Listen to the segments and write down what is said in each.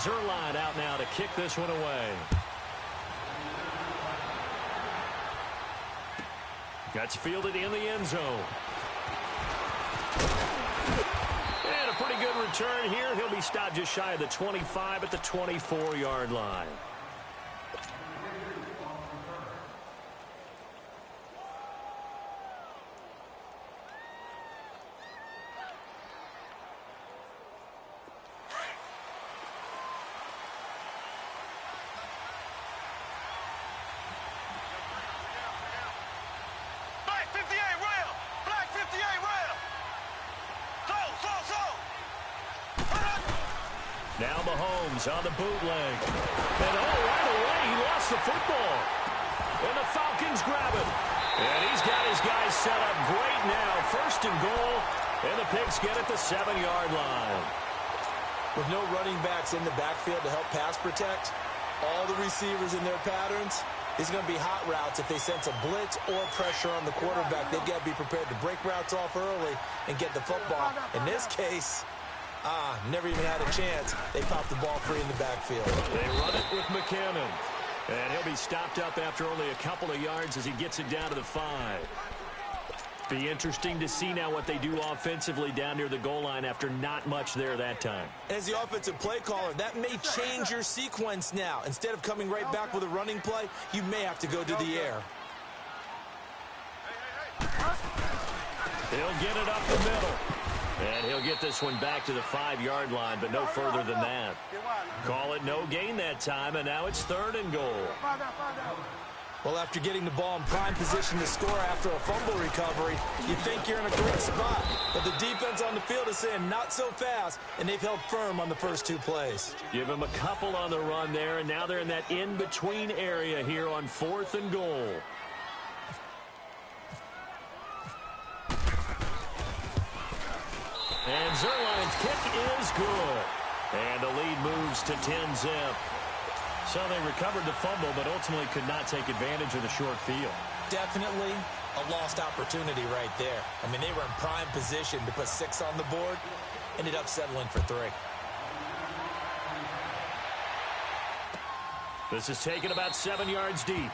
EbaLLn4Jrock's out now to kick this one away. That's fielded in the end zone. And a pretty good return here. He'll be stopped just shy of the 25 at the 24-yard line. Now Mahomes on the bootleg. And right away, he lost the football. And the Falcons grab it. And he's got his guys set up great now. First and goal. And the Pigs get it the 7-yard line. With no running backs in the backfield to help pass protect, all the receivers in their patterns, it's going to be hot routes. If they sense a blitz or pressure on the quarterback, they've got to be prepared to break routes off early and get the football. In this case, never even had a chance. They popped the ball free in the backfield. They run it with McKinnon. And he'll be stopped up after only a couple of yards as he gets it down to the 5. Be interesting to see now what they do offensively down near the goal line after not much there that time. As the offensive play caller, that may change your sequence now. Instead of coming right back with a running play, you may have to go to the air. He'll get it up the middle. And he'll get this one back to the 5-yard line, but no further than that. Call it no gain that time, and now it's 3rd and goal. Well, after getting the ball in prime position to score after a fumble recovery, you think you're in a great spot. But the defense on the field is saying not so fast, and they've held firm on the first 2 plays. Give them a couple on the run there, and now they're in that in-between area here on 4th and goal. And EbaLLn's kick is good. And the lead moves to 10-zip. So they recovered the fumble, but ultimately could not take advantage of the short field. Definitely a lost opportunity right there. I mean, they were in prime position to put 6 on the board. Ended up settling for 3. This is taken about 7 yards deep.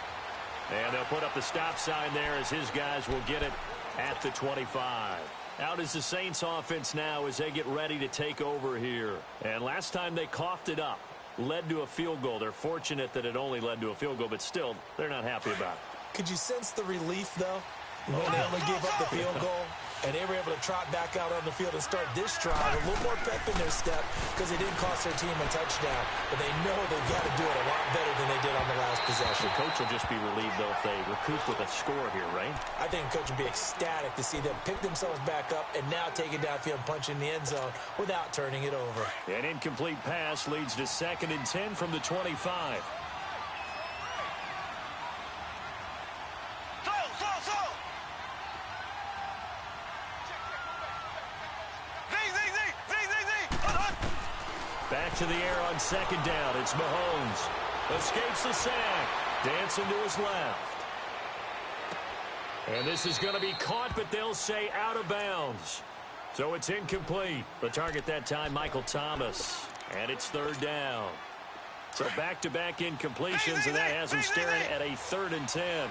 And they'll put up the stop sign there as his guys will get it at the 25. Out is the Saints offense now as they get ready to take over here. And last time they coughed it up, led to a field goal. They're fortunate that it only led to a field goal, but still, they're not happy about it. Could you sense the relief, though, when they only gave up the field goal? And they were able to trot back out on the field and start this drive a little more pep in their step because they didn't cost their team a touchdown. But they know they've got to do it a lot better than they did on the last possession. The coach will just be relieved, though, if they recoup with a score here, right? I think the coach will be ecstatic to see them pick themselves back up and now take it downfield and punch in the end zone without turning it over. An incomplete pass leads to 2nd and 10 from the 25. Back to the air on 2nd down. It's Mahomes. Escapes the sack. Dancing to his left. And this is going to be caught, but they'll say out of bounds. So it's incomplete. The target that time, Michael Thomas. And it's 3rd down. So back-to-back incompletions, and that has him staring at a 3rd and 10.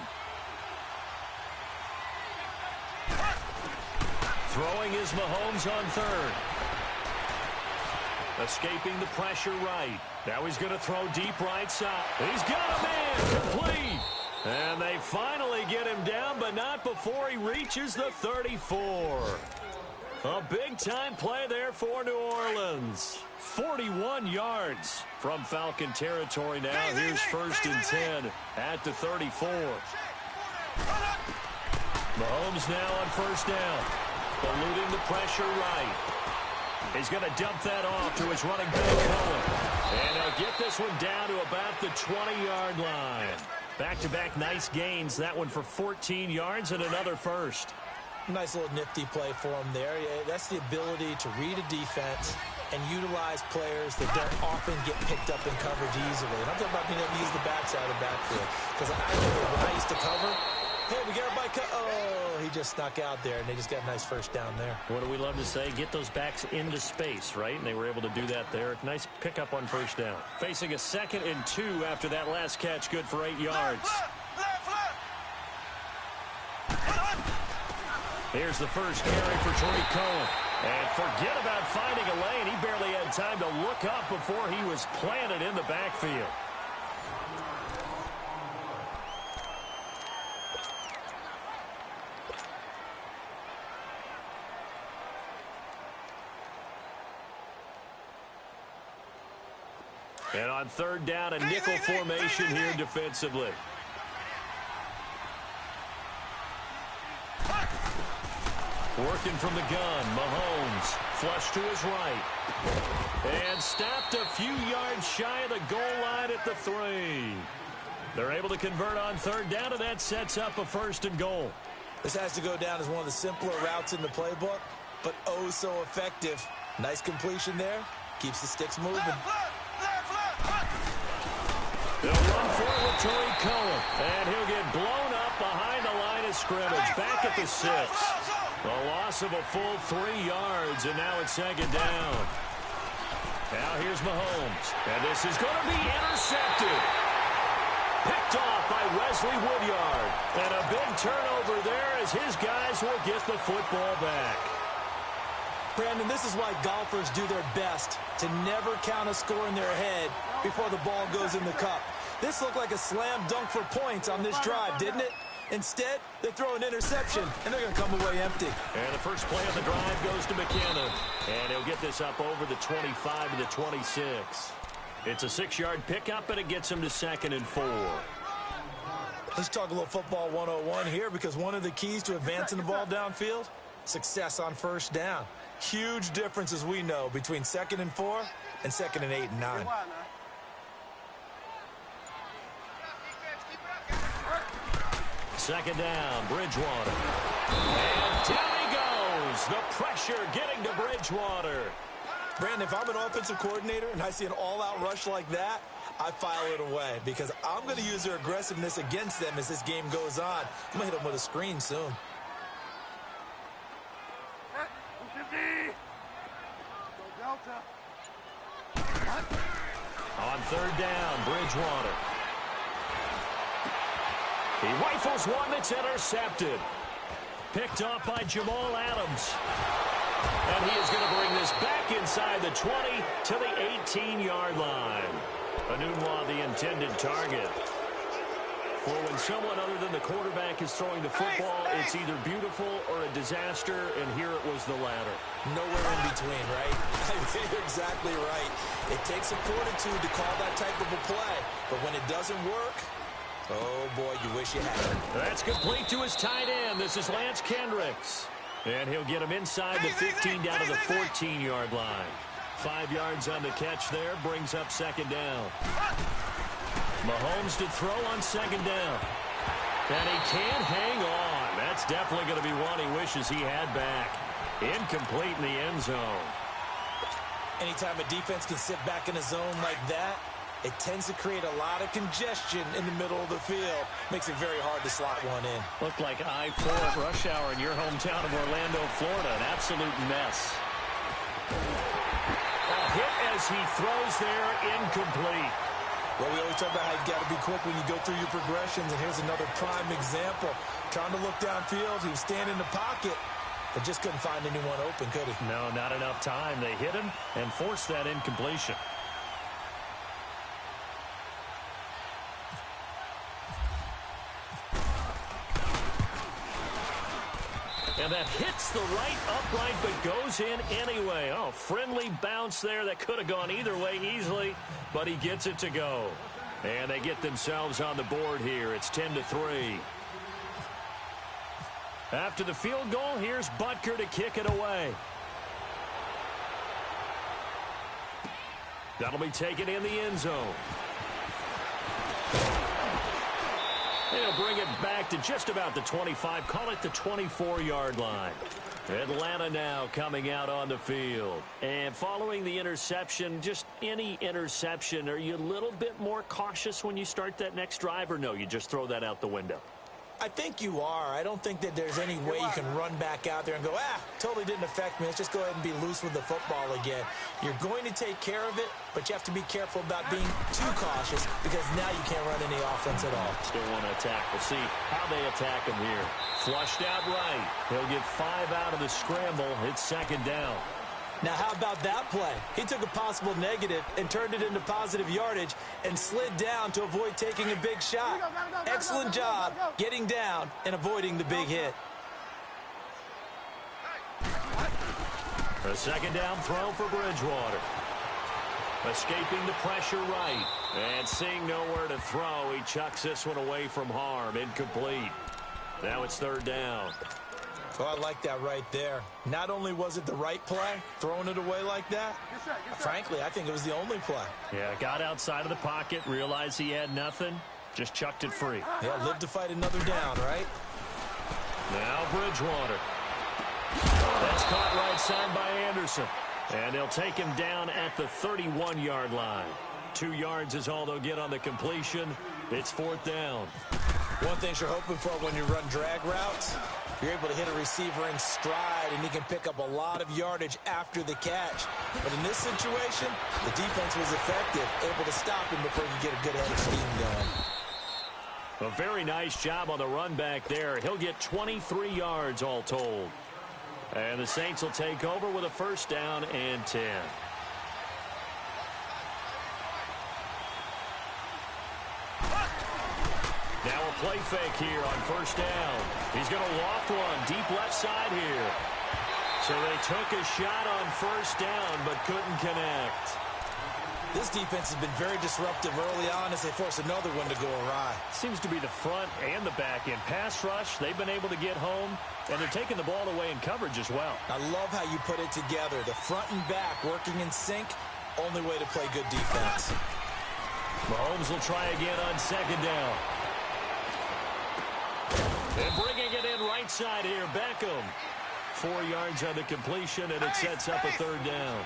Throwing is Mahomes on 3rd. Escaping the pressure right. Now he's going to throw deep right side. He's got a man complete. And they finally get him down, but not before he reaches the 34. A big-time play there for New Orleans. 41 yards from Falcon territory now. Here's 1st and 10 at the 34. Mahomes now on 1st down. Eluding the pressure right. He's going to dump that off to his running back, Cohen. And he'll get this one down to about the 20-yard line. Back-to-back nice gains. That one for 14 yards and another first. Nice little nifty play for him there. Yeah, that's the ability to read a defense and utilize players that don't often get picked up in coverage easily. And I'm talking about being able to use the backside of the backfield. Because I know when I used to cover, Hey, we got a bike. Oh, he just snuck out there, and they just got a nice first down there. What do we love to say? Get those backs into space, right? And they were able to do that there. Nice pickup on first down. Facing a 2nd and 2 after that last catch, good for 8 yards. Here's the first carry for Tariq Cohen. And forget about finding a lane. He barely had time to look up before he was planted in the backfield. And on 3rd down, a nickel formation here defensively. Working from the gun, Mahomes, flush to his right. And stopped a few yards shy of the goal line at the 3. They're able to convert on 3rd down, and that sets up a 1st and goal. This has to go down as one of the simpler routes in the playbook, but oh so effective. Nice completion there. Keeps the sticks moving. They'll run for it with Tariq Cohen, and he'll get blown up behind the line of scrimmage, back at the 6. A loss of a full 3 yards, and now it's 2nd down. Now here's Mahomes, and this is going to be intercepted. Picked off by Wesley Woodyard, and a big turnover there as his guys will get the football back. Brandon, this is why golfers do their best to never count a score in their head before the ball goes in the cup. This looked like a slam dunk for points on this drive, didn't it? Instead, they throw an interception, and they're going to come away empty. And the first play of the drive goes to McKinnon. And he'll get this up over the 25 to the 26. It's a 6-yard pickup, and it gets him to 2nd and 4. Let's talk a little football 101 here, because one of the keys to advancing the ball downfield, success on 1st down. Huge difference, as we know, between 2nd and 4 and 2nd and 8 and 9. 2nd down, Bridgewater. And down he goes. The pressure getting to Bridgewater. Brandon, if I'm an offensive coordinator and I see an all-out rush like that, I file it away because I'm going to use their aggressiveness against them as this game goes on. I'm going to hit them with a screen soon. On 3rd down, Bridgewater. He rifles one that's intercepted. Picked off by Jamal Adams. And he is going to bring this back inside the 20 to the 18-yard line. Anunwa, the intended target. Well, when someone other than the quarterback is throwing the football, it's either beautiful or a disaster, and here it was the latter. Nowhere in between, right? You're exactly right. It takes some fortitude to call that type of a play, but when it doesn't work, oh, boy, you wish you had it. That's complete to his tight end. This is Lance Kendricks. And he'll get him inside the 15 down to the 14-yard line. 5 yards on the catch there, brings up 2nd down. Mahomes to throw on 2nd down. And he can't hang on. That's definitely going to be one he wishes he had back. Incomplete in the end zone. Anytime a defense can sit back in a zone like that, it tends to create a lot of congestion in the middle of the field. Makes it very hard to slot one in. Looked like I-4 rush hour in your hometown of Orlando, Florida. An absolute mess. A hit as he throws there, incomplete. Well, we always talk about how you've got to be quick when you go through your progressions, and here's another prime example. Trying to look downfield, he was standing in the pocket, but just couldn't find anyone open, could he? No, not enough time. They hit him and forced that incompletion. And that hits the right upright but goes in anyway. Oh, friendly bounce there that could have gone either way easily, but he gets it to go. And they get themselves on the board here. It's 10-3. After the field goal, here's Butker to kick it away. That'll be taken in the end zone. They'll bring it back to just about the 25. Call it the 24-yard line. Atlanta now coming out on the field. And following the interception, just any interception, are you a little bit more cautious when you start that next drive, or no, you just throw that out the window? I think you are. I don't think that there's any way you can run back out there and go, totally didn't affect me. Let's just go ahead and be loose with the football again. You're going to take care of it, but you have to be careful about being too cautious because now you can't run any offense at all. Still want to attack. We'll see how they attack him here. Flushed out right. He'll get 5 out of the scramble. It's second down. Now, how about that play? He took a possible negative and turned it into positive yardage and slid down to avoid taking a big shot. Excellent job getting down and avoiding the big hit. A second down throw for Bridgewater. Escaping the pressure right. And seeing nowhere to throw, he chucks this one away from harm. Incomplete. Now it's third down. Oh, I like that right there. Not only was it the right play, throwing it away like that, frankly, I think it was the only play. Yeah, got outside of the pocket, realized he had nothing, just chucked it free. Yeah, live to fight another down, right? Now Bridgewater. That's caught right side by Anderson. And they'll take him down at the 31-yard line. 2 yards is all they'll get on the completion. It's fourth down. One thing you're hoping for when you run drag routes, you're able to hit a receiver in stride, and he can pick up a lot of yardage after the catch. But in this situation, the defense was effective, able to stop him before you get a good head of steam going. A very nice job on the run back there. He'll get 23 yards all told. And the Saints will take over with a first down and 10. Now a play fake here on first down. He's going to loft one deep left side here. So they took a shot on first down but couldn't connect. This defense has been very disruptive early on as they force another one to go awry. Seems to be the front and the back end. Pass rush, they've been able to get home, and they're taking the ball away in coverage as well. I love how you put it together. The front and back working in sync, only way to play good defense. Mahomes will try again on second down. And bringing it in right side here, Beckham. 4 yards on the completion, and it sets up a third down.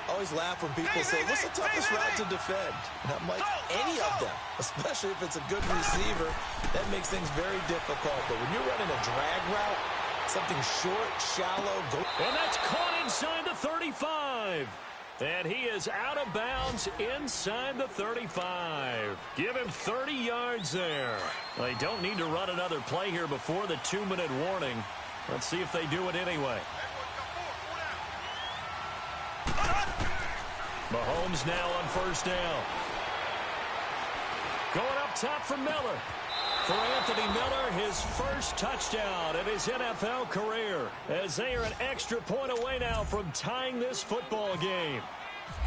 I always laugh when people say, what's the toughest route to defend? And I'm like, any of them, especially if it's a good receiver. That makes things very difficult. But when you're running a drag route, something short, shallow, go. And that's caught inside the 35. And he is out of bounds inside the 35. Give him 30 yards there. They don't need to run another play here before the 2-minute warning. Let's see if they do it anyway. Mahomes now on first down. Going up top for Miller. For Anthony Miller, his first touchdown in his NFL career, as they are an extra point away now from tying this football game.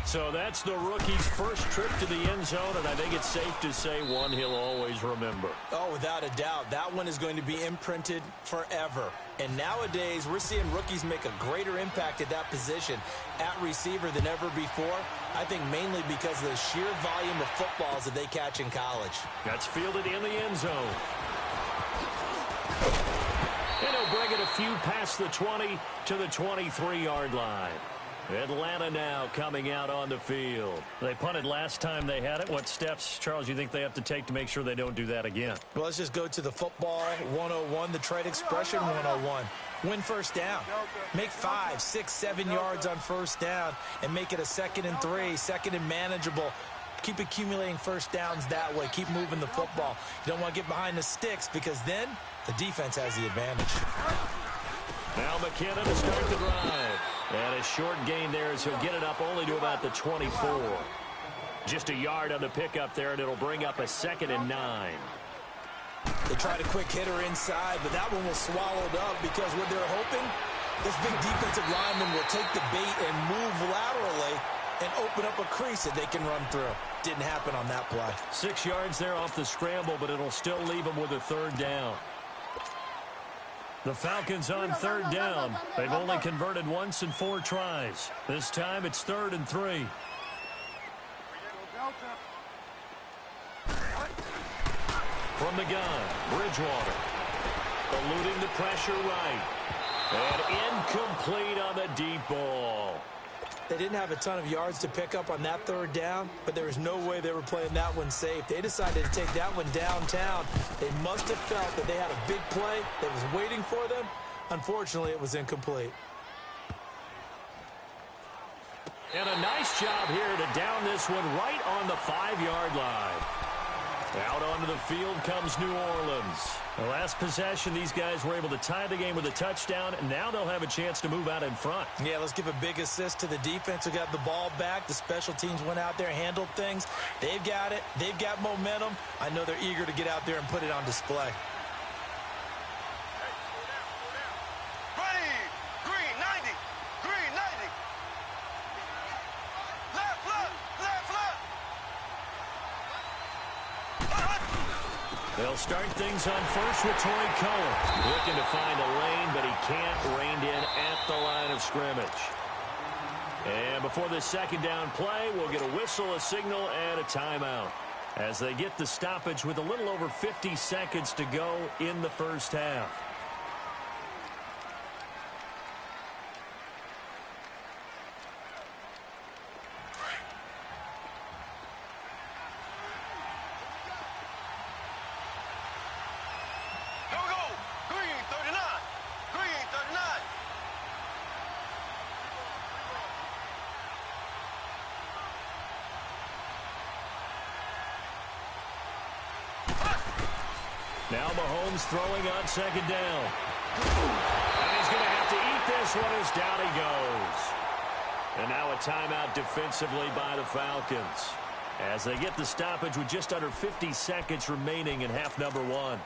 So that's the rookie's first trip to the end zone, and I think it's safe to say one he'll always remember. Oh, without a doubt. That one is going to be imprinted forever. And nowadays, we're seeing rookies make a greater impact at that position at receiver than ever before. I think mainly because of the sheer volume of footballs that they catch in college. That's fielded in the end zone. And he'll bring it a few past the 20 to the 23-yard line. Atlanta now coming out on the field. They punted last time they had it. What steps, Charles, you think they have to take to make sure they don't do that again? Well, let's just go to the football 101, the trade expression 101. Win first down. Make 5, 6, 7 yards on first down and make it a 2nd and 3, 2nd and manageable. Keep accumulating first downs that way. Keep moving the football. You don't want to get behind the sticks because then the defense has the advantage. Now McKinnon to start the drive. And a short gain there as he'll get it up only to about the 24. Just a yard on the pickup there, and it'll bring up a 2nd and 9. They tried a quick hitter inside, but that one was swallowed up because what they're hoping, this big defensive lineman will take the bait and move laterally and open up a crease that they can run through. Didn't happen on that play. 6 yards there off the scramble, but it'll still leave them with a third down. The Falcons on third down. They've only converted once in 4 tries. This time it's 3rd and 3. From the gun, Bridgewater. Eluding the pressure right. And incomplete on the deep ball. They didn't have a ton of yards to pick up on that third down, but there was no way they were playing that one safe. They decided to take that one downtown. They must have felt that they had a big play that was waiting for them. Unfortunately, it was incomplete. And a nice job here to down this one right on the 5-yard line. Out onto the field comes New Orleans. The last possession, these guys were able to tie the game with a touchdown, and now they'll have a chance to move out in front. Yeah, let's give a big assist to the defense who got the ball back. The special teams went out there, handled things. They've got it. They've got momentum. I know they're eager to get out there and put it on display. They'll start things on first with Torrey Cohen. Looking to find a lane, but he can't. Reined in at the line of scrimmage. And before this second down play, we'll get a whistle, a signal, and a timeout as they get the stoppage with a little over 50 seconds to go in the first half. Now Mahomes throwing on second down. And he's going to have to eat this one as down he goes. And now a timeout defensively by the Falcons as they get the stoppage with just under 50 seconds remaining in half number 1.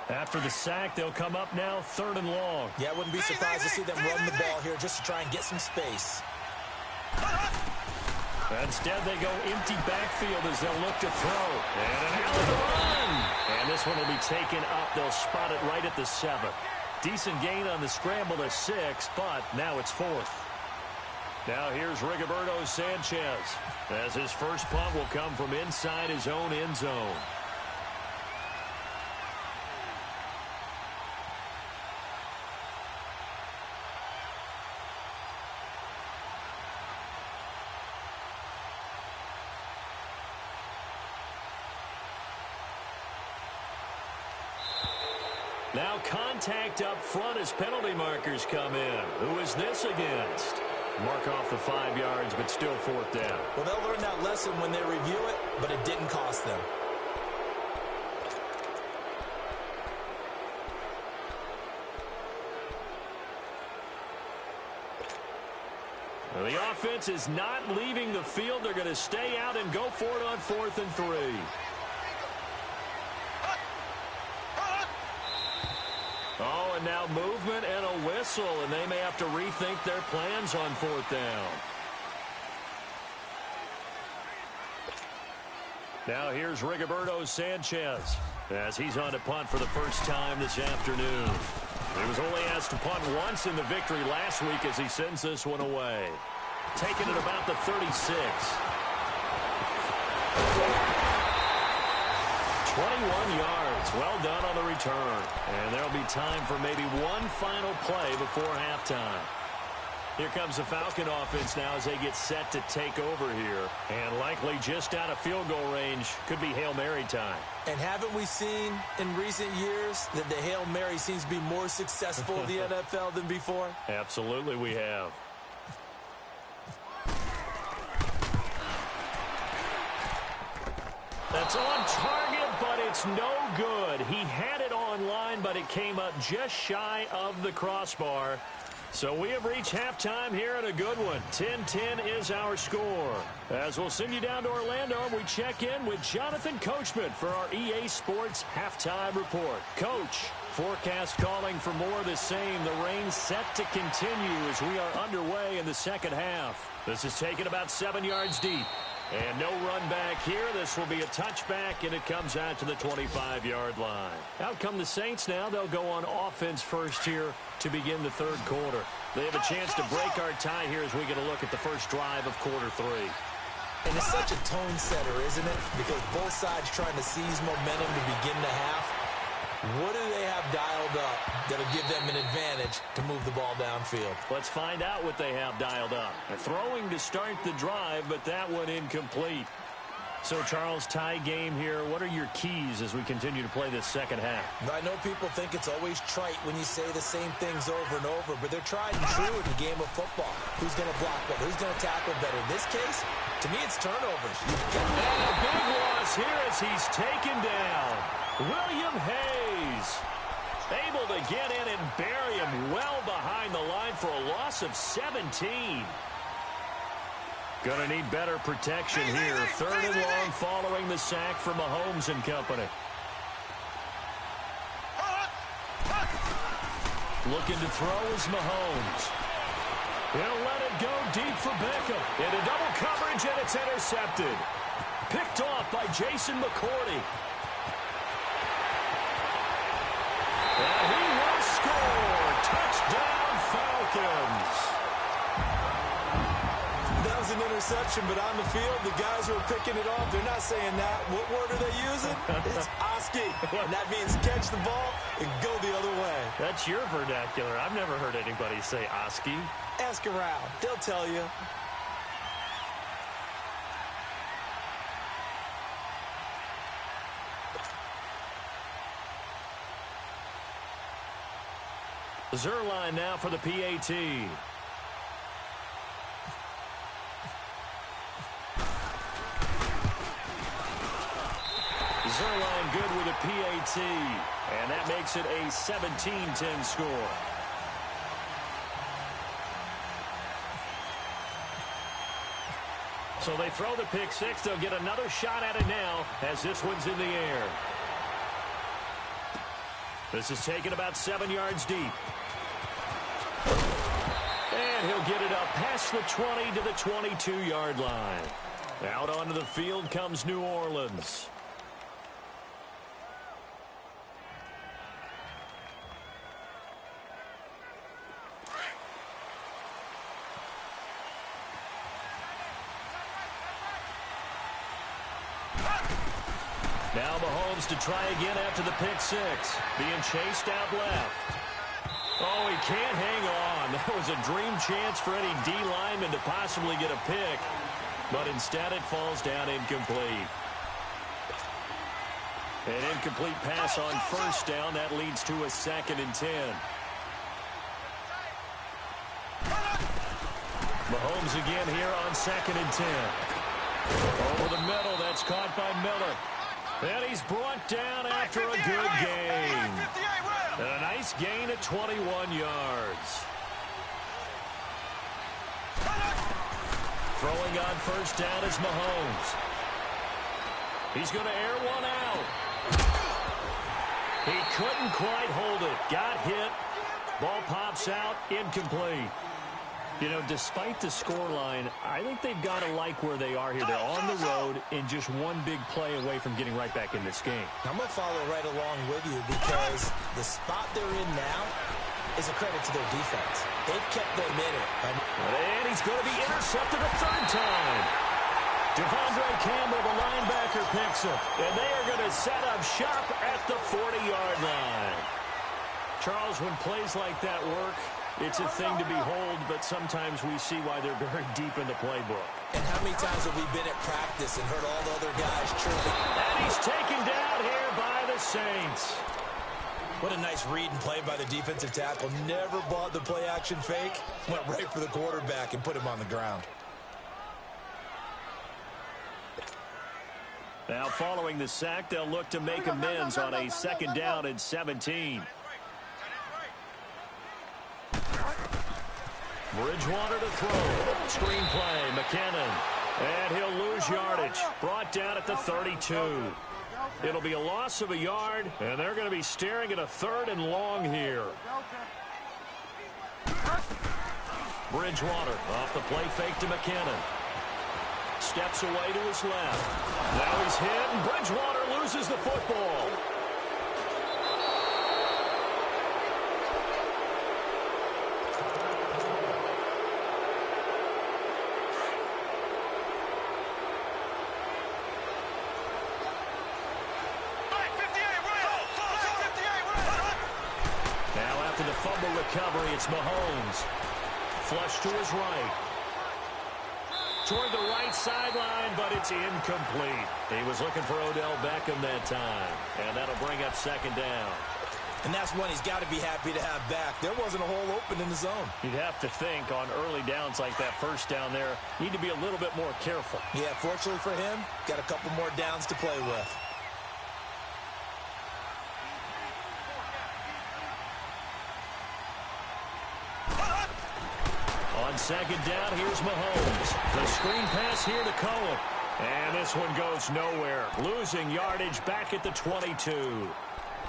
After the sack, they'll come up now 3rd and long. Yeah, I wouldn't be surprised to see them run the ball here just to try and get some space. Instead, they go empty backfield as they'll look to throw. And an out of the run. And this one will be taken up. They'll spot it right at the 7. Decent gain on the scramble to 6, but now it's 4th. Now here's Rigoberto Sanchez as his first punt will come from inside his own end zone. Now contact up front as penalty markers come in. Who is this against? Mark off the 5 yards, but still 4th down. Well, they'll learn that lesson when they review it, but it didn't cost them. Well, the offense is not leaving the field. They're going to stay out and go for it on 4th and 3. Oh, and now movement and a whistle, and they may have to rethink their plans on 4th down. Now here's Rigoberto Sanchez as he's on to punt for the first time this afternoon. He was only asked to punt once in the victory last week as he sends this one away. Taking it about the 36. 21 yards. Well done on the return. And there'll be time for maybe one final play before halftime. Here comes the Falcon offense now as they get set to take over here. And likely just out of field goal range. Could be Hail Mary time. And haven't we seen in recent years that the Hail Mary seems to be more successful in the NFL than before? Absolutely we have. That's on target, but it's no good. He had it on line, but it came up just shy of the crossbar. So we have reached halftime here at a good one. 10-10 is our score. As we'll send you down to Orlando, we check in with Jonathan Coachman for our EA Sports Halftime Report. Coach, forecast calling for more of the same. The rain set to continue as we are underway in the second half. This is taken about 7 yards deep. And no run back here. This will be a touchback, and it comes out to the 25-yard line. Out come the Saints now. They'll go on offense first here to begin the third quarter. They have a chance to break our tie here as we get a look at the first drive of quarter 3. And it's such a tone setter, isn't it? Because both sides trying to seize momentum to begin the half. What do they have dialed up that'll give them an advantage to move the ball downfield? Let's find out what they have dialed up. They're throwing to start the drive, but that one incomplete. So, Charles, tie game here. What are your keys as we continue to play this second half? I know people think it's always trite when you say the same things over and over, but they're tried and true in the game of football. Who's going to block better? Who's going to tackle better? In this case, to me, it's turnovers. And a big loss here as he's taken down. William Hayes able to get in and bury him well behind the line for a loss of 17. Going to need better protection here. Third and long following the sack from Mahomes and company. Looking to throw is Mahomes. He'll let it go deep for Beckham. Into double coverage, and it's intercepted. Picked off by Jason McCourty. And he will score. Touchdown, Falcons. That was an interception, but on the field, the guys who are picking it off, they're not saying that. What word are they using? It's Oski, and that means catch the ball and go the other way. That's your vernacular. I've never heard anybody say Oski. Ask around. They'll tell you. Zerline now for the PAT. Zerline good with a PAT, and that makes it a 17-10 score. So they throw the pick six. They'll get another shot at it now as this one's in the air. This is taken about 7 yards deep. And he'll get it up past the 20 to the 22-yard line. Out onto the field comes New Orleans. Now Mahomes to try again after the pick six. Being chased out left. Oh, he can't hang on. That was a dream chance for any D lineman to possibly get a pick. But instead it falls down incomplete. An incomplete pass on first down. That leads to a 2nd and 10. Mahomes again here on 2nd and 10. Over the middle. That's caught by Miller. And he's brought down after a good gain. And a nice gain at 21 yards. Throwing on first down is Mahomes. He's going to air one out. He couldn't quite hold it. Got hit. Ball pops out. Incomplete. You know, despite the scoreline, I think they've got to like where they are here. They're on the road and just one big play away from getting right back in this game. I'm going to follow right along with you because the spot they're in now is a credit to their defense. They've kept them in it. And he's going to be intercepted a third time. Devondre Campbell, the linebacker, picks him. And they are going to set up shop at the 40-yard line. Charles, when plays like that work, it's a thing to behold, but sometimes we see why they're very deep in the playbook. And how many times have we been at practice and heard all the other guys chirping? And he's taken down here by the Saints. What a nice read and play by the defensive tackle. Never bought the play-action fake. Went right for the quarterback and put him on the ground. Now following the sack, they'll look to make amends on a 2nd down and 17. Bridgewater to throw. Screen play, McKinnon. And he'll lose yardage. Brought down at the 32. It'll be a loss of a yard, and they're going to be staring at a 3rd and long here. Bridgewater off the play fake to McKinnon. Steps away to his left. Now he's hit, and Bridgewater loses the football. the fumble recovery. It's Mahomes. Flush to his right. Toward the right sideline, but it's incomplete. He was looking for Odell Beckham that time. And that'll bring up second down. And that's one he's got to be happy to have back. There wasn't a hole open in the zone. You'd have to think on early downs like that first down there, need to be a little bit more careful. Yeah, fortunately for him, got a couple more downs to play with. On second down, here's Mahomes. The screen pass here to Cohen. And this one goes nowhere. Losing yardage back at the 22.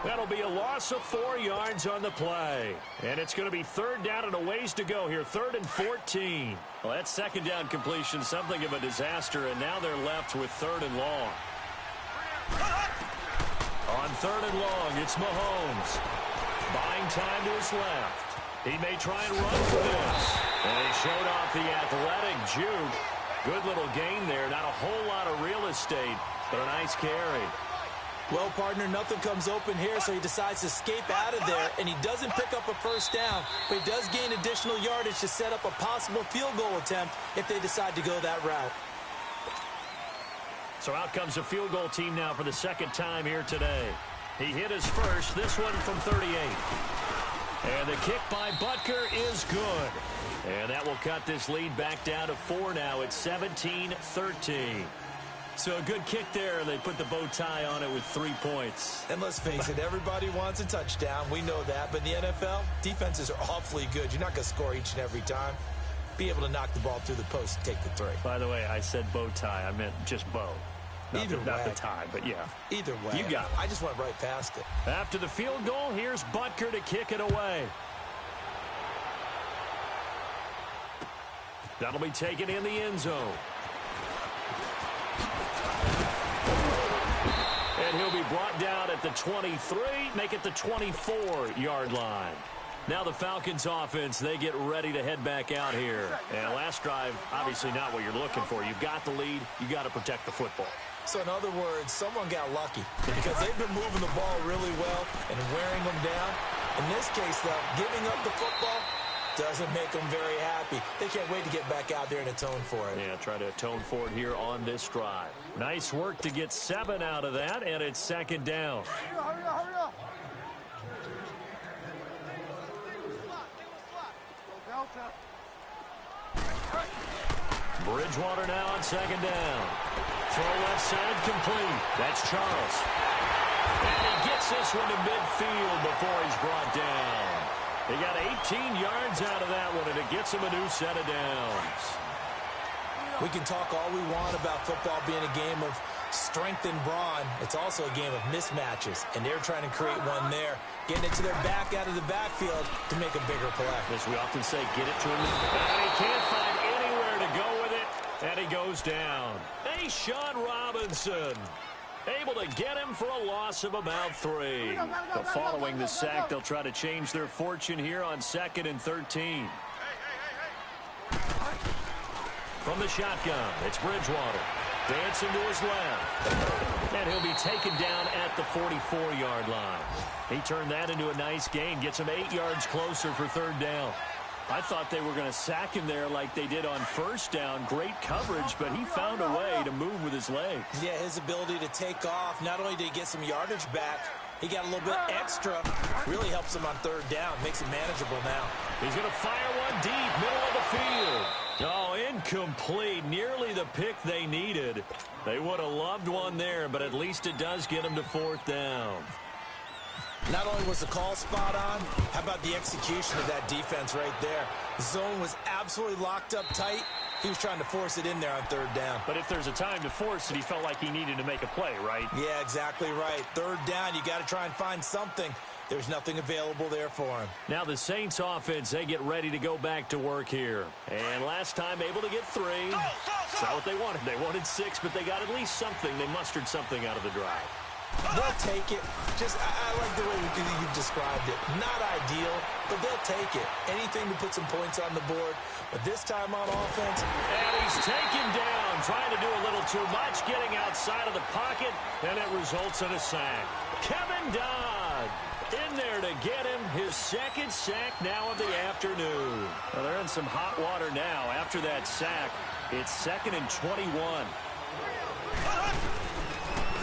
That'll be a loss of 4 yards on the play. And it's going to be third down and a ways to go here. 3rd and 14. Well, that second down completion, something of a disaster, and now they're left with 3rd and long. On 3rd and long, it's Mahomes. Buying time to his left. He may try and run for this. And he showed off the athletic juke. Good little gain there. Not a whole lot of real estate, but a nice carry. Well, partner, nothing comes open here, so he decides to escape out of there, and he doesn't pick up a first down, but he does gain additional yardage to set up a possible field goal attempt if they decide to go that route. So out comes a field goal team now for the second time here today. He hit his first, this one from 38. And the kick by Butker is good. And that will cut this lead back down to 4 now. It's 17-13. So a good kick there. They put the bow tie on it with 3 points. And let's face it, everybody wants a touchdown. We know that. But in the NFL, defenses are awfully good. You're not going to score each and every time. Be able to knock the ball through the post and take the 3. By the way, I said bow tie. I meant just bow. Not the tie, but yeah. Either way. You got it. I just went right past it. After the field goal, here's Butker to kick it away. That'll be taken in the end zone. And he'll be brought down at the 23, make it the 24-yard line. Now the Falcons offense, they get ready to head back out here. And last drive, obviously not what you're looking for. You've got the lead. You got to protect the football. So in other words, someone got lucky because they've been moving the ball really well and wearing them down. In this case, though, giving up the football doesn't make them very happy. They can't wait to get back out there and atone for it. Yeah, try to atone for it here on this drive. Nice work to get 7 out of that, and it's second down. Hurry up. Bridgewater now on second down. Throw left side complete. That's Charles. And he gets this one to midfield before he's brought down. He got 18 yards out of that one, and it gets him a new set of downs. We can talk all we want about football being a game of strength and brawn. It's also a game of mismatches, and they're trying to create one there, getting it to their back out of the backfield to make a bigger play. As we often say, get it to him. And he can't find anywhere to go with it, and he goes down. Hey, Sean Robinson. Able to get him for a loss of about 3. But following the sack, they'll try to change their fortune here on 2nd and 13. From the shotgun, it's Bridgewater. Dancing to his left. And he'll be taken down at the 44-yard line. He turned that into a nice gain. Gets him 8 yards closer for 3rd down. I thought they were going to sack him there like they did on 1st down. Great coverage, but he found a way to move with his legs. Yeah, his ability to take off, not only did he get some yardage back, he got a little bit extra. Really helps him on 3rd down. Makes it manageable now. He's going to fire one deep, middle of the field. Oh, incomplete. Nearly the pick they needed. They would have loved one there, but at least it does get him to 4th down. Not only was the call spot on, how about the execution of that defense right there? The zone was absolutely locked up tight. He was trying to force it in there on 3rd down. But if there's a time to force it, he felt like he needed to make a play, right? Yeah, exactly right. 3rd down, you got to try and find something. There's nothing available there for him. Now the Saints offense, they get ready to go back to work here. And last time able to get 3. That's not what they wanted. They wanted 6, but they got at least something. They mustered something out of the drive. They'll take it. I like the way you described it. Not ideal, but they'll take it. Anything to put some points on the board. But this time on offense. And he's taken down, trying to do a little too much, getting outside of the pocket, and it results in a sack. Kevin Dodd in there to get him his second sack now of the afternoon. Well, they're in some hot water now. After that sack, it's 2nd and 21.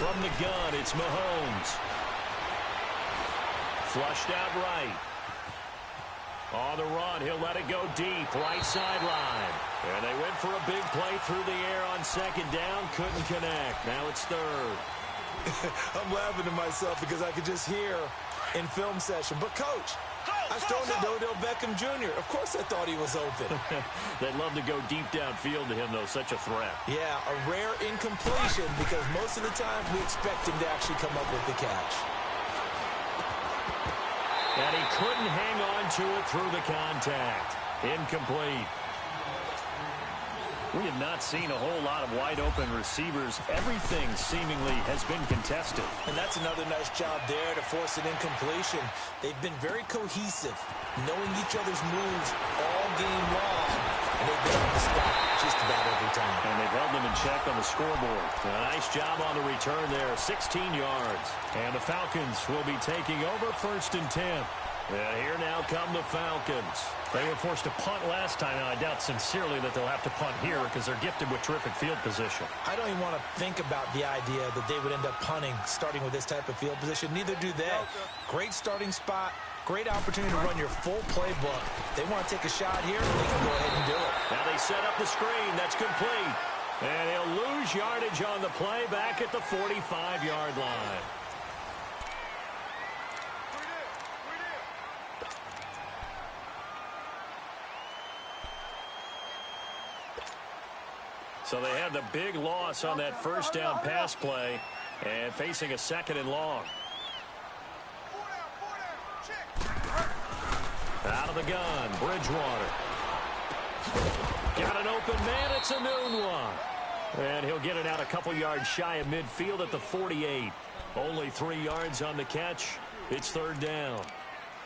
From the gun, it's Mahomes. Flushed out right. On the run, he'll let it go deep, right sideline. And they went for a big play through the air on 2nd down, couldn't connect. Now it's 3rd. I'm laughing to myself because I could just hear in film session, but Coach, I was throwing to Odell Beckham Jr. Of course I thought he was open. They'd love to go deep downfield to him, though, such a threat. Yeah, a rare incompletion because most of the time we expect him to actually come up with the catch. And he couldn't hang on to it through the contact. Incomplete. We have not seen a whole lot of wide-open receivers. Everything seemingly has been contested. And that's another nice job there to force an incompletion. They've been very cohesive, knowing each other's moves all game long, and they've been on the spot just about every time. And they've held them in check on the scoreboard. A nice job on the return there, 16 yards. And the Falcons will be taking over 1st and 10. And here now come the Falcons. They were forced to punt last time, and I doubt sincerely that they'll have to punt here because they're gifted with terrific field position. I don't even want to think about the idea that they would end up punting starting with this type of field position. Neither do they. Great starting spot, great opportunity to run your full playbook. They want to take a shot here, they can go ahead and do it. Now they set up the screen. That's complete. And he'll lose yardage on the play back at the 45-yard line. So they had the big loss on that 1st down pass play and facing a 2nd and long. Out of the gun, Bridgewater. Got an open man, it's a noon one. And he'll get it out a couple yards shy of midfield at the 48. Only 3 yards on the catch. It's 3rd down.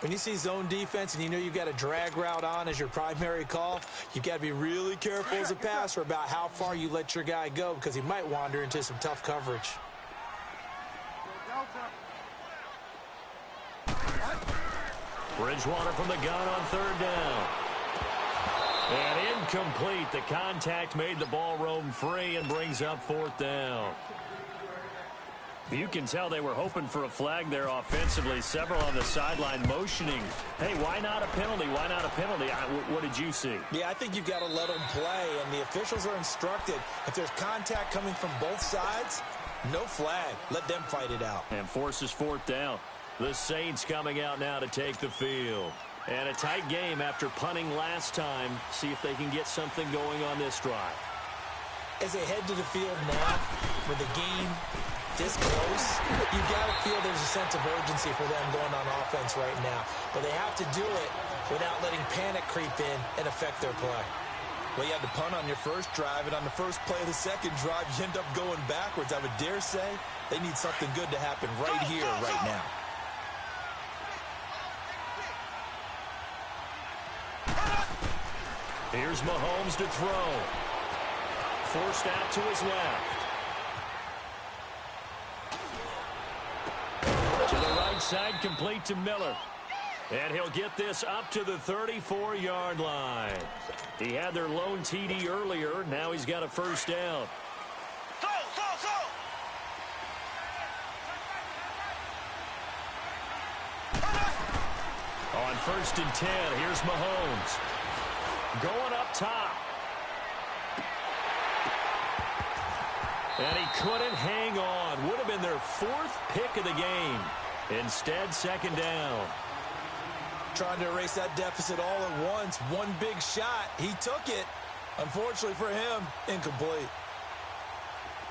When you see zone defense and you know you've got a drag route on as your primary call, you've got to be really careful as a passer about how far you let your guy go because he might wander into some tough coverage. Bridgewater from the gun on 3rd down. And incomplete. The contact made the ball roam free and brings up 4th down. You can tell they were hoping for a flag there offensively. Several on the sideline motioning. Hey, why not a penalty? Why not a penalty? What did you see? Yeah, I think you've got to let them play, and the officials are instructed. If there's contact coming from both sides, no flag. Let them fight it out. And forces 4th down. The Saints coming out now to take the field. And a tight game after punting last time. See if they can get something going on this drive. As they head to the field now, with the game this close, you've got to feel there's a sense of urgency for them going on offense right now. But they have to do it without letting panic creep in and affect their play. Well, you had to punt on your first drive, and on the first play of the second drive, you end up going backwards. I would dare say they need something good to happen right here, right now. Here's Mahomes to throw. Forced out to his left. To the right side, complete to Miller. And he'll get this up to the 34-yard line. He had their lone TD earlier. Now he's got a 1st down. On 1st and 10, here's Mahomes. Going up top. And he couldn't hang on. Would have been their 4th pick of the game. Instead, 2nd down. Trying to erase that deficit all at once. One big shot. He took it. Unfortunately for him, incomplete.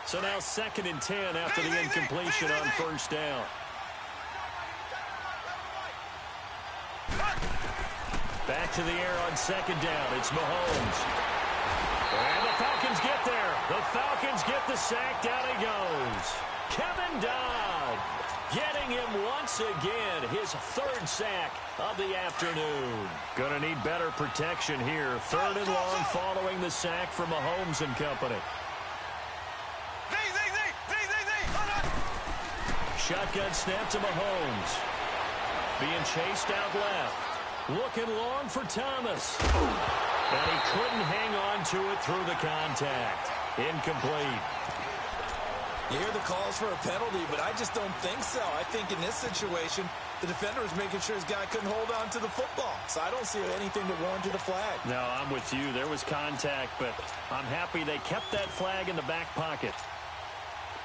So now 2nd and 10 after the incompletion on 1st down. Back to the air on 2nd down. It's Mahomes. And the Falcons get there. The Falcons get the sack. Down he goes. Kevin Dodd getting him once again. His 3rd sack of the afternoon. Going to need better protection here. 3rd and long following the sack from Mahomes and company. Shotgun snap to Mahomes. Being chased out left. Looking long for Thomas. And he couldn't hang on to it through the contact. Incomplete. You hear the calls for a penalty, but I just don't think so. I think in this situation, the defender was making sure his guy couldn't hold on to the football. So I don't see anything that warranted a flag. No, I'm with you. There was contact, but I'm happy they kept that flag in the back pocket.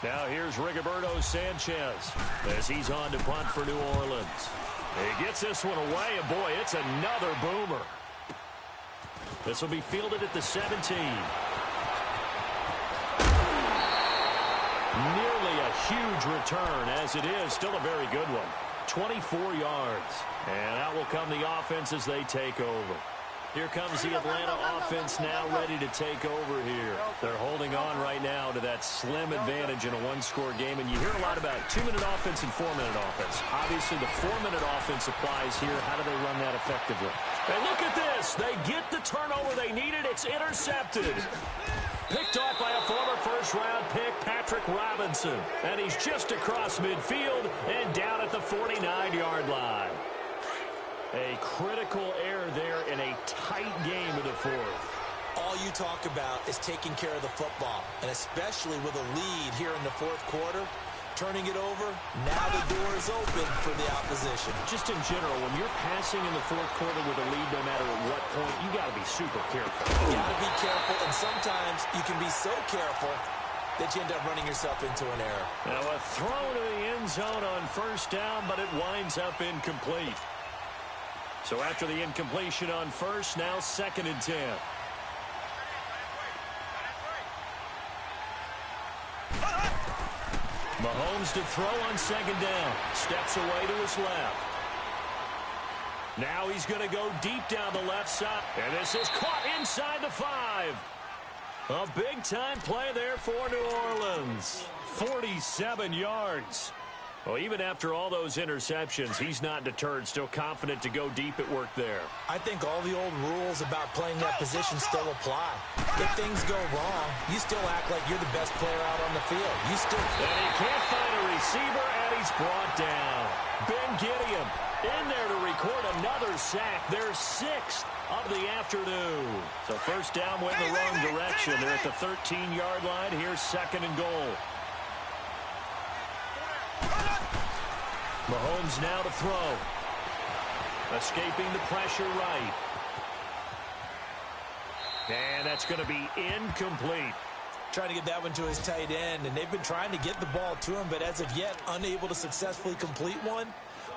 Now here's Rigoberto Sanchez as he's on to punt for New Orleans. He gets this one away, and boy, it's another boomer. This will be fielded at the 17. Nearly a huge return, as it is still a very good one. 24 yards. And out will come the offense as they take over. Here comes the Atlanta offense now ready to take over here. They're holding on right now to that slim advantage in a one-score game. And you hear a lot about 2-minute offense and 4-minute offense. Obviously, the 4-minute offense applies here. How do they run that effectively? And look at this. They get the turnover they needed. It's intercepted. Picked off by a former first-round pick, Patrick Robinson. And he's just across midfield and down at the 49-yard line. A critical error there in a tight game of the fourth. All you talk about is taking care of the football, and especially with a lead here in the fourth quarter. Turning it over, now the door is open for the opposition. Just in general, when you're passing in the fourth quarter with a lead, no matter at what point, you got to be super careful. You got to be careful, and sometimes you can be so careful that you end up running yourself into an error. Now a throw to the end zone on first down, but it winds up incomplete. So after the incompletion on first, now 2nd and 10. Mahomes to throw on 2nd down. Steps away to his left. Now he's going to go deep down the left side. And this is caught inside the 5. A big-time play there for New Orleans. 47 yards. Well, even after all those interceptions, he's not deterred, still confident to go deep at work there. I think all the old rules about playing that position still apply. If things go wrong, you still act like you're the best player out on the field. You still... And he can't find a receiver, and he's brought down. Ben Gideon in there to record another sack. Their 6th of the afternoon. So first down went in the wrong direction. They're at the 13-yard line. Here's 2nd and goal. Mahomes now to throw. Escaping the pressure right. And that's going to be incomplete. Trying to get that one to his tight end, and they've been trying to get the ball to him, but as of yet, unable to successfully complete one.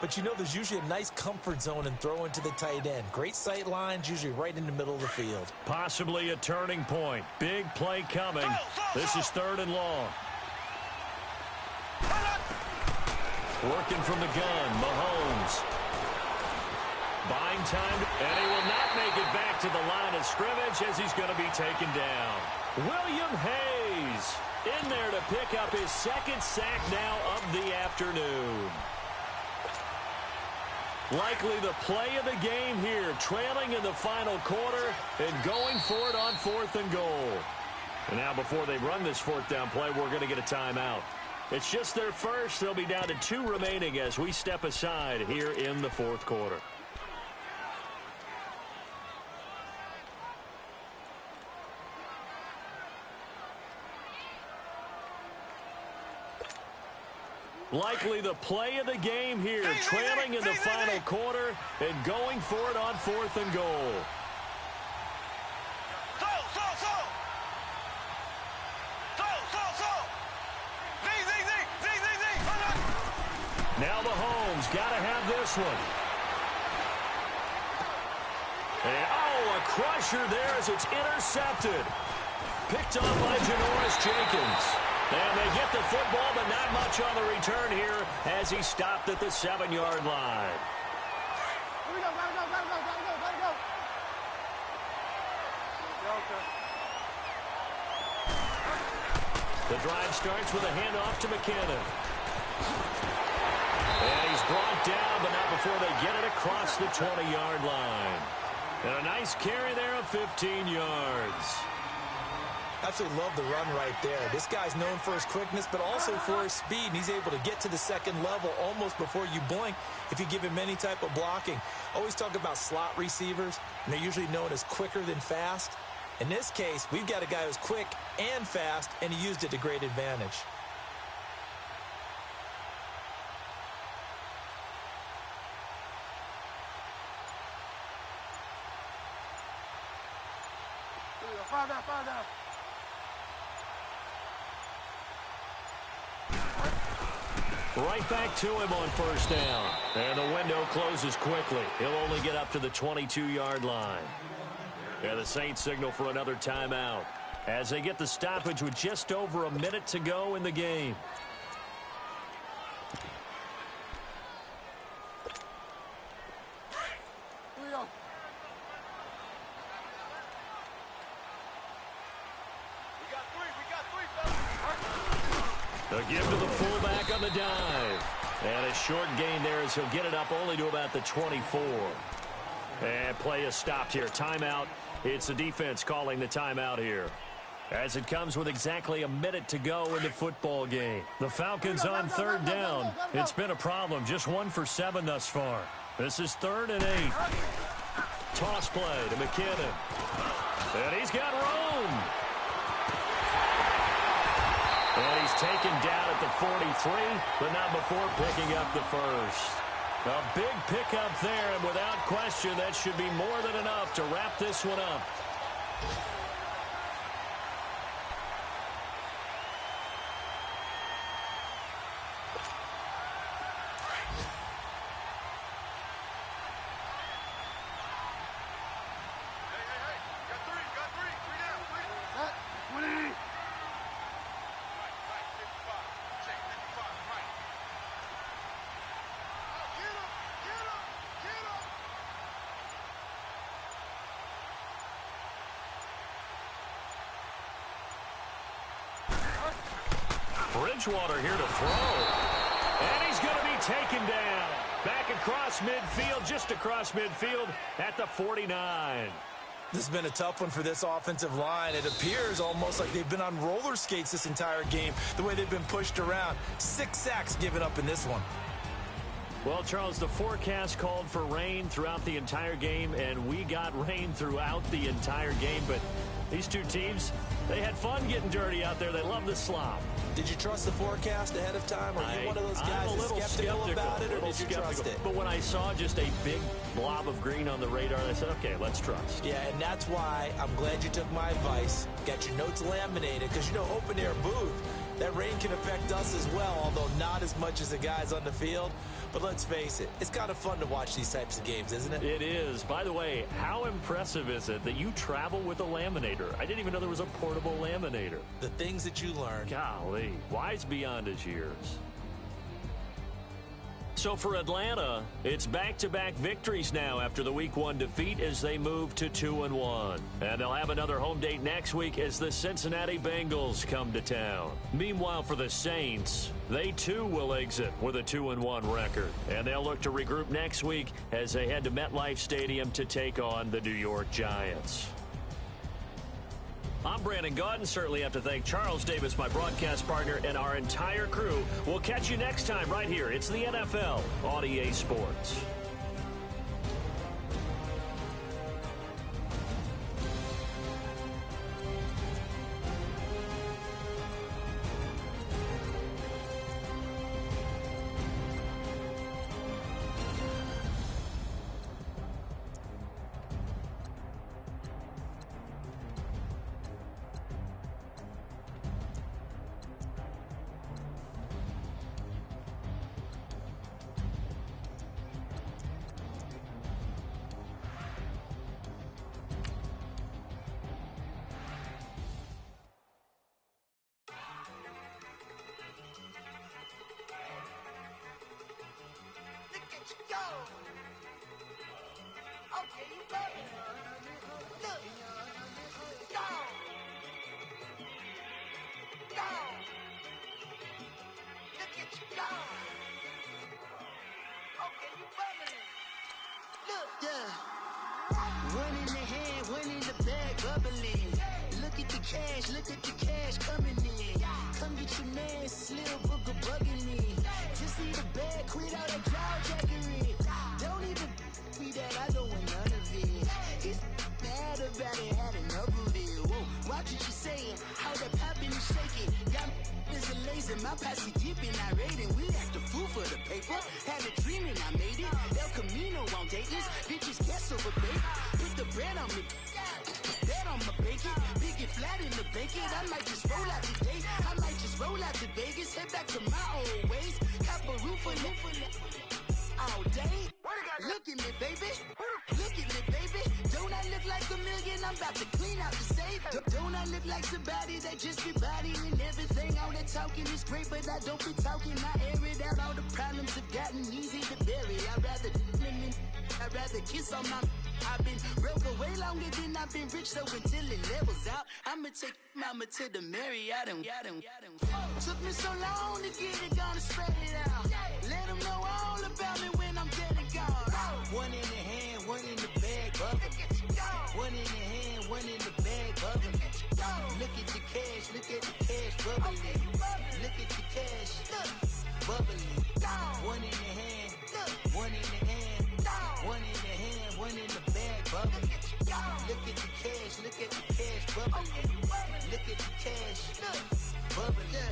But you know there's usually a nice comfort zone in throwing to the tight end. Great sight lines, usually right in the middle of the field. Possibly a turning point. Big play coming. This is 3rd and long. Working from the gun, Mahomes. Buying time, and he will not make it back to the line of scrimmage as he's going to be taken down. William Hayes in there to pick up his 2nd sack now of the afternoon. Likely the play of the game here, trailing in the final quarter and going for it on 4th and goal. And now before they run this 4th down play, we're going to get a timeout. It's just their first. They'll be down to 2 remaining as we step aside here in the 4th quarter. Likely the play of the game here, trailing in the final quarter and going for it on 4th and goal. Now Mahomes got to have this one. And, a crusher there as it's intercepted. Picked off by Janoris Jenkins. And they get the football, but not much on the return here as he stopped at the 7-yard line. The drive starts with a handoff to McKinnon. And he's brought down, but not before they get it across the 20-yard line. And a nice carry there of 15 yards. Absolutely love the run right there. This guy's known for his quickness, but also for his speed, and he's able to get to the second level almost before you blink if you give him any type of blocking. Always talk about slot receivers, and they're usually known as quicker than fast. In this case, we've got a guy who's quick and fast, and he used it to great advantage. Right back to him on first down. And the window closes quickly. He'll only get up to the 22-yard line. And the Saints signal for another timeout as they get the stoppage with just over a minute to go in the game. The give to the fullback on the dive. And a short gain there as he'll get it up only to about the 24. And play is stopped here. Timeout. It's the defense calling the timeout here. As it comes with exactly a minute to go in the football game. The Falcons on third down. It's been a problem. Just 1 for 7 thus far. This is 3rd and 8. Toss play to McKinnon. And he's got room. And he's taken down at the 43, but not before picking up the first. A big pickup there, and without question, that should be more than enough to wrap this one up. Bridgewater here to throw. And he's going to be taken down. Back across midfield, just across midfield at the 49. This has been a tough one for this offensive line. It appears almost like they've been on roller skates this entire game, the way they've been pushed around. 6 sacks given up in this one. Well, Charles, the forecast called for rain throughout the entire game, and we got rain throughout the entire game. But these two teams, they had fun getting dirty out there. They love the slop. Did you trust the forecast ahead of time? Are you one of those guys that's skeptical about it, or did you trust it? But when I saw just a big blob of green on the radar, I said, okay, let's trust. Yeah, and that's why I'm glad you took my advice. Got your notes laminated, because, you know, open air booth, that rain can affect us as well, although not as much as the guys on the field. But let's face it, it's kind of fun to watch these types of games, isn't it? It is. By the way, how impressive is it that you travel with a laminator? I didn't even know there was a portable laminator. The things that you learn. Golly, wise beyond his years. So for Atlanta, it's back-to-back victories now after the Week 1 defeat as they move to 2-1. And they'll have another home date next week as the Cincinnati Bengals come to town. Meanwhile, for the Saints, they too will exit with a 2-1 record. And they'll look to regroup next week as they head to MetLife Stadium to take on the New York Giants. I'm Brandon Gaudin. Certainly have to thank Charles Davis, my broadcast partner, and our entire crew. We'll catch you next time right here. It's the NFL on EA Sports. One in the hand, one in the bag, bubbling. Look Look at the cash coming in. Come get your man, Slim Booger bugging me. Just need a bag, quit all that jaw-jackery. Don't even me that, I don't want none of it. It's mad about it, had enough of it. Whoa, watch what you saying, how that poppin' and shaking. Got is a laser, my posse deep and I raiding. We act a fool for the paper, had a dream and I made it. El Camino on Dayton's, bitches guess over bait. Put the bread on me, that on my bacon. Big it flat in the bacon, I might just roll out today. I might just roll out to Vegas, head back to my old ways. Cop a roof for all day. Look at me, baby. Look at me, baby. Don't I look like a million? I'm about to clean out the safe. Don't I look like somebody that just be bodying everything? All that talking is great, but I don't be talking. I air it out. All the problems have gotten easy to bury. I'd rather kiss on my. I've been broke way longer than I've been rich, so until it levels out, I'ma take mama to the Marriott and took me so long to get it, gonna spread it out. Let them know all about me when I'm dead and gone. One in the hand, one in the bag, bubbling. One in the hand, one in the bag, bubbling. Look at the cash, bubbling. Look at the cash, bubbling. One in the hand, one in the hand, one in the hand, one in the bag, bubbling. Look at the cash, bubbling. Look at the cash, bubbling.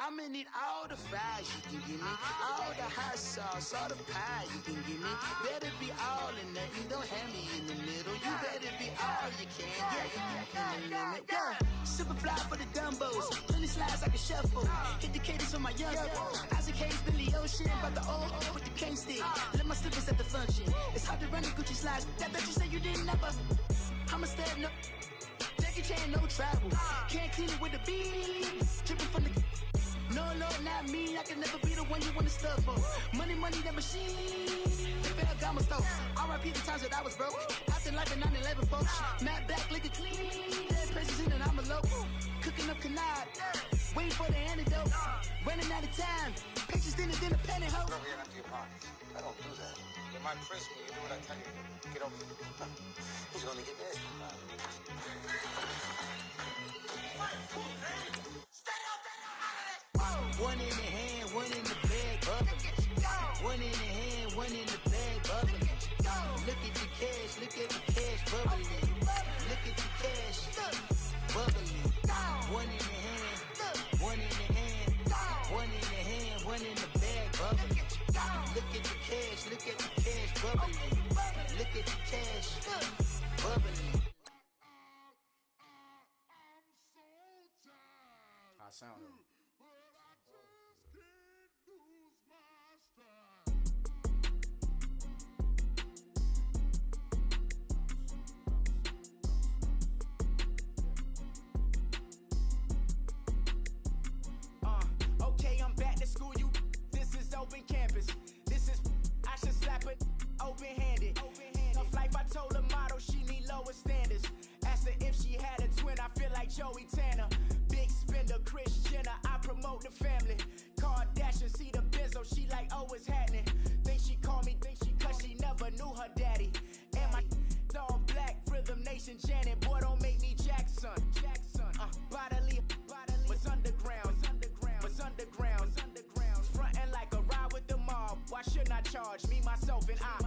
I'ma need all the fries you can give me, all the hot sauce, all the pie you can give me. Better be all or nothing, don't have me in the middle. You better be all you can, yeah. Super fly for the dumbos, plenty slides I can shuffle. Hit the cadence on my young Isaac Hayes, Billy Ocean, but the old with the cane stick. Let my slippers at the function. It's hard to run the Gucci slides. That bet you say you didn't never. I'ma stand no. Jackie Chan, no travel. Can't clean it with a beat. Dripping from the. No, not me. I can never be the one you want to stuff for. Money, that machine. The Ferragamo stove. R.I.P. the times that I was broke. Acting like a 9/11 folks. Matt back, liquor clean. Dead presents in and I'm a local. Cooking up canard. Waiting for the antidote. Running out of time. Pictures dinner, pantyhose. Rub your empty your pockets. I don't do that. You might press me. You do what I tell you. Get over it. Who's gonna get this? One in the hand, one in the bag, bubbling. One in the hand, one in the bag, bubbling. Look at the cash, bubbling. Look at the cash, bubbling. One in the hand, one in the hand, one in the hand, one in the bag, bubbling. Look at the cash, bubbling. Look at the cash, bubbling. I sound it. Okay, I'm back to school, you. This is open campus. This is, I should slap it open-handed. Tough life, I told her motto, she need lower standards. Asked her if she had a twin, I feel like Joey Tanner. Big spender, Kris Jenner, I promote the family. Kardashian, see the benzo, she like, oh, it's happening. Think she called me, cause she never knew her daddy. And my all black, Rhythm Nation, Janet, boy, don't make me Jackson. Bodily, was underground. Frontin' like a ride with the mob. Why shouldn't I charge me, myself, and I?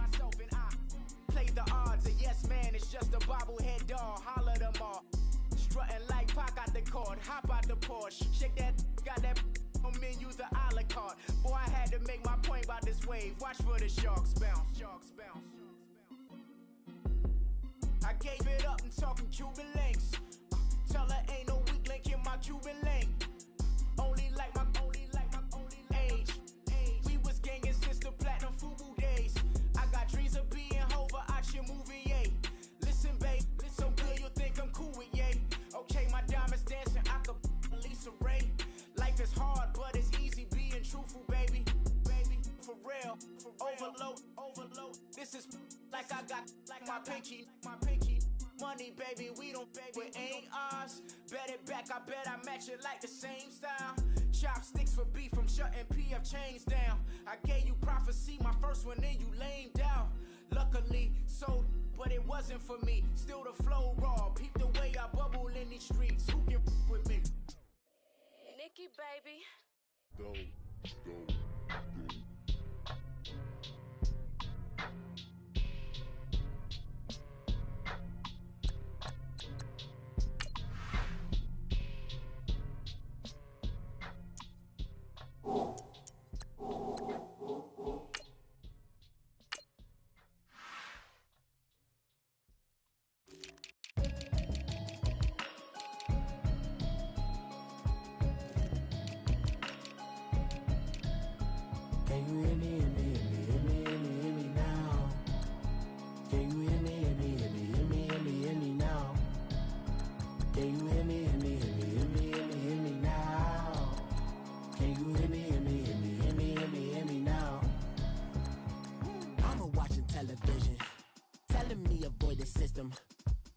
Play the odds, a yes man, it's just a bobblehead doll. Holler them all. Strutting like Pac out the court, hop out the Porsche. Shake that, got that on menu, the a la carte. Boy, I had to make my point about this wave. Watch for the sharks bounce. I gave it up and talking Cuban links. Tell her ain't no weak link in my Cuban link. Only like my age. We was gangin' since the platinum FUBU days. I got dreams of being Hova out your movie, yay. Listen, babe, so good you think I'm cool with yay. Okay, my diamonds dancing, I could Lisa Ray. Life is hard, but it's easy being truthful, baby. For real, overload. This is like I got like my pinky. Money, baby, we don't pay, it ain't ours. Bet it back, I bet I match it like the same style. Chopsticks for beef from shutting PF chains down. I gave you prophecy, my first one, then you lamed out. Luckily, so but it wasn't for me. Still the flow raw, peep the way I bubble in these streets. Who can with me? Nikki, baby. Go.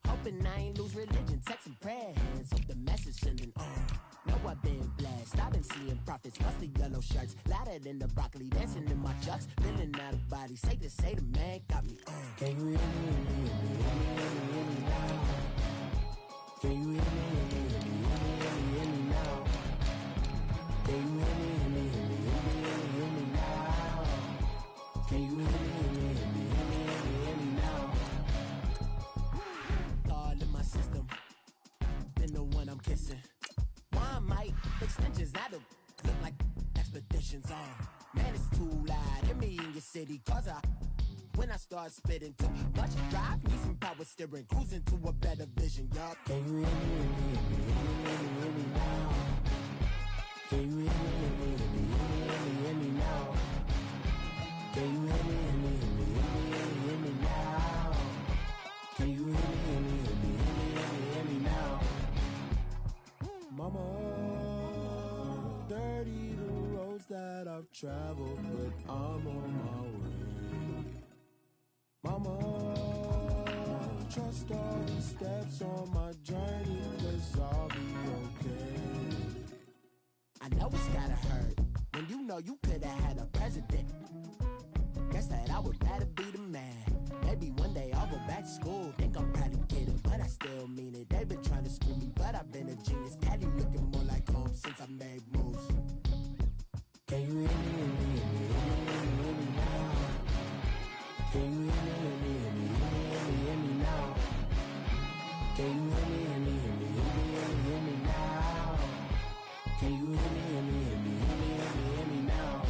Hoping I ain't lose religion, texting prayer hands, hope the message sending on. Know I've been blessed, I've been seeing prophets, musty yellow shirts, louder than the broccoli, dancing in my chucks, feeling out of body, say the man got me on. Can you hear me, hear me now? Can you hear me, hear me now? Can you hear me, hear me now? Can you hear me, hear me now? All in my system, been the one I'm kissing. Why might extensions that'll look like expeditions on? Man, it's too loud. Hear me in your city, cause when I start spitting too much drive, need some power steering, cruising to a better vision, y'all. Can you hear me now? Can you hear me now? Can you hear me now? Can you hear me now? Mama, dirty the roads that I've traveled, but I'm on my way. Mama, trust all these steps on my journey, 'cause I'll be okay. I know it's gotta hurt when you know you could've had a president. Guess that I would rather be the man. Maybe one day I'll go back to school. Think I'm probably kidding, but I still mean it. They've been trying to school me, but I've been a genius. Caddy looking more like home since I made moves. Can you hear me now? Can you hear me now? Can you hear me now? Can you hear me now?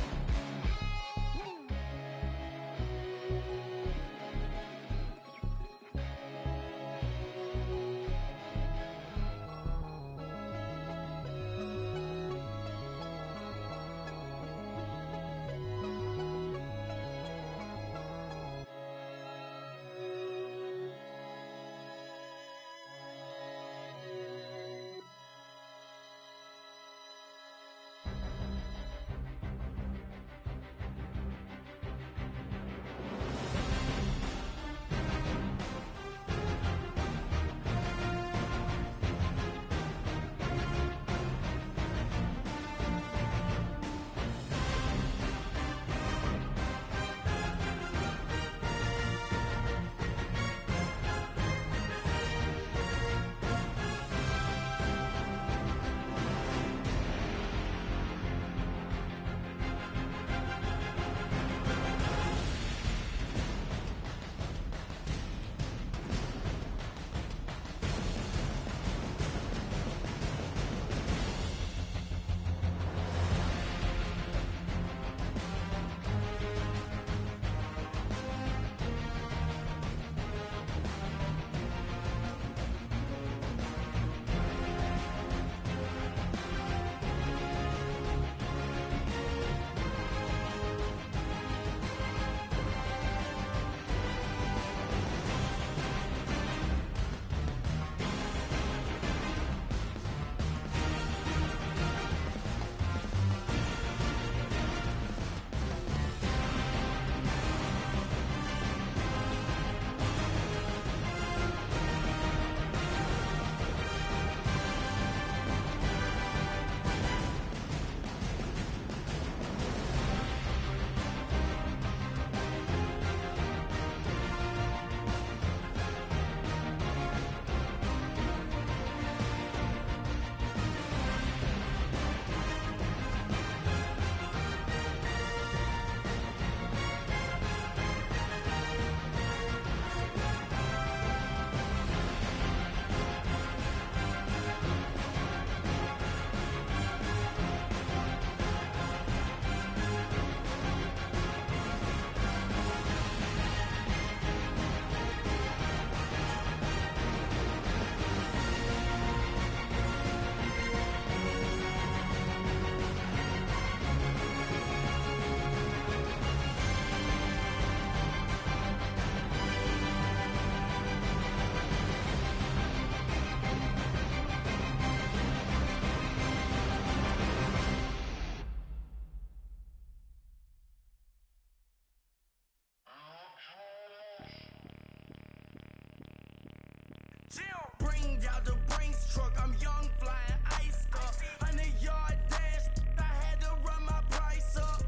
Bring out the Brinks truck, I'm young, flying ice up. 100-yard dash, I had to run my price up.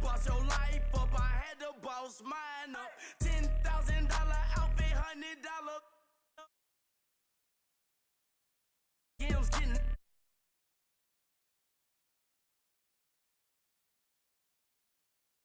Boss your life up, I had to boss mine up. $10,000 outfit, $100